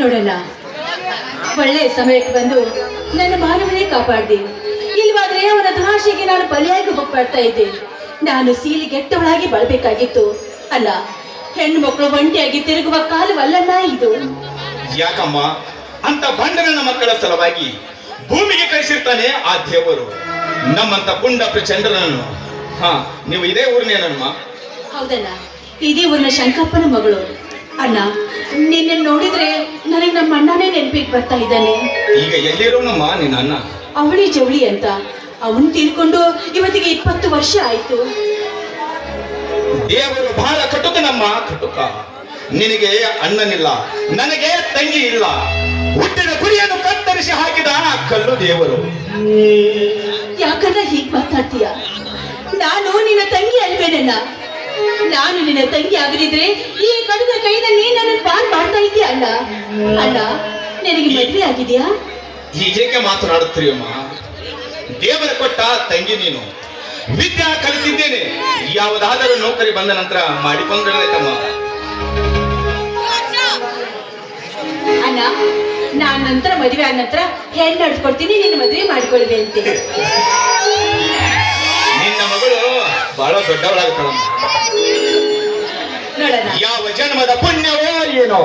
ನೋಡಲ್ಲ, ಒಳ್ಳೆ ಸಮಯಕ್ಕೆ ಬಂದು ನನ್ನ ಮಾನವನೇ ಕಾಪಾಡಿದೆ. ಇಲ್ವಾದ್ರೆ ಅವನ ದುರಾಶೆಗೆ ನಾನು ಬಲಿಯಾಗಿ ಹೋಗ್ಬಾಡ್ತಾ ಇದ್ದೆ. ನಾನು ಸೀಲಿಗೆಟ್ಟವಳಾಗಿ ಬಾಳ್ಬೇಕಾಗಿತ್ತು. ಅಲ್ಲ, ಹೆಣ್ಣು ಮಕ್ಕಳು ಒಂಟಿಯಾಗಿ ತಿರುಗುವ ಕಾಲವಲ್ಲಣ್ಣ ಇದು. ಯಾಕಮ್ಮ ಅಂತ ಬಂಡನ ಮಕ್ಕಳ ಸಲುವಾಗಿ ಭೂಮಿಗೆ ಕಳಿಸಿರ್ತಾನೆ ಆ ದೇವರು ನಮ್ಮಂತ ಪುಂಡ ಪ್ರಚಂಡನನ್ನು. ನೀವು ಇದೇ ಊರಿನೇನಮ್ಮ? ಹೌದಣ್ಣ, ಇದೇ ಊರಿನ ಶಂಕಪ್ಪನ ಮಗಳು. ಅಣ್ಣ, ನಿನ್ನ ನೋಡಿದ್ರೆ ನನಗೆ ನಮ್ಮ ಅಣ್ಣನೇ ನೆನಪಿಗೆ ಬರ್ತಾ ಇದ್ದಾನೆ. ಈಗ ಎಲ್ಲಿರೋನಮ್ಮ ನಿನ್ನ ಅಣ್ಣ? ಅವಳಿ ಜವಳಿ ಅಂತ ಅವನು ತೀರ್ಕೊಂಡು ಇವತ್ತಿಗೆ 20 ವರ್ಷ ಆಯ್ತು. ದೇವರು ಬಹಳ ಕಟುಕನಮ್ಮ, ಕಟುಕ. ನಿನಗೆ ಅಣ್ಣನಿಲ್ಲ, ನನಗೆ ತಂಗಿ ಇಲ್ಲ. ಹುಟ್ಟಿದ ಕುರಿಯನ್ನು ಕತ್ತರಿಸಿ ಹಾಕಿದ ಕಲ್ಲು ದೇವರು. ಯಾಕಂದ್ರೆ ಹೀಗ್ ಮಾತಾಡ್ತೀಯ? ನಾನು ನಿನ್ನ ತಂಗಿ ಅಲ್ವೇನಣ್ಣ? ನಾನು ನಿನ್ನ ತಂಗಿ ಆಗದಿದ್ರೆ ಈ ಕಡುಗ ಕೈನಲ್ಲಿ ನನ್ನ ಪಾರ್ ಮಾಡ್ತಾ ಇದ್ದೀಯ ಅಣ್ಣ. ಅಣ್ಣ, ನಿನಗೆ ಮದುವೆ ಆಗಿದೆಯಾ? ಹೀಗೇಕೆ ಮಾತನಾಡುತ್ತೀಯಮ್ಮ? ದೇವರ ಕೊಟ್ಟ ತಂಗಿ ನೀನು. ವಿದ್ಯಾ ಕಲಿತಿದ್ದೇನೆ, ಯಾವುದಾದರೂ ನೌಕರಿ ಬಂದ ನಂತರ ಮಾಡಿಕೊಂಡ್ರಮ್ಮ. ಅಣ್ಣ, ನಾನ್ ನಂತರ ಮದುವೆ ಆದ ನಂತರ ಹೆಣ್ಣು ನಡ್ಸ್ಕೊಡ್ತೀನಿ, ನಿನ್ನ ಮದುವೆ ಮಾಡ್ಕೊಳ್ವೆ ಅಂತೇಳಿ. ನಿನ್ನ ಮಗಳು ಬಹಳ ದೊಡ್ಡವಳಾಗ್ತಾಳಮ್ಮ. ನೋಡೋಣ ಯಾವ ಜನ್ಮದ ಪುಣ್ಯವೋ ಏನೋ.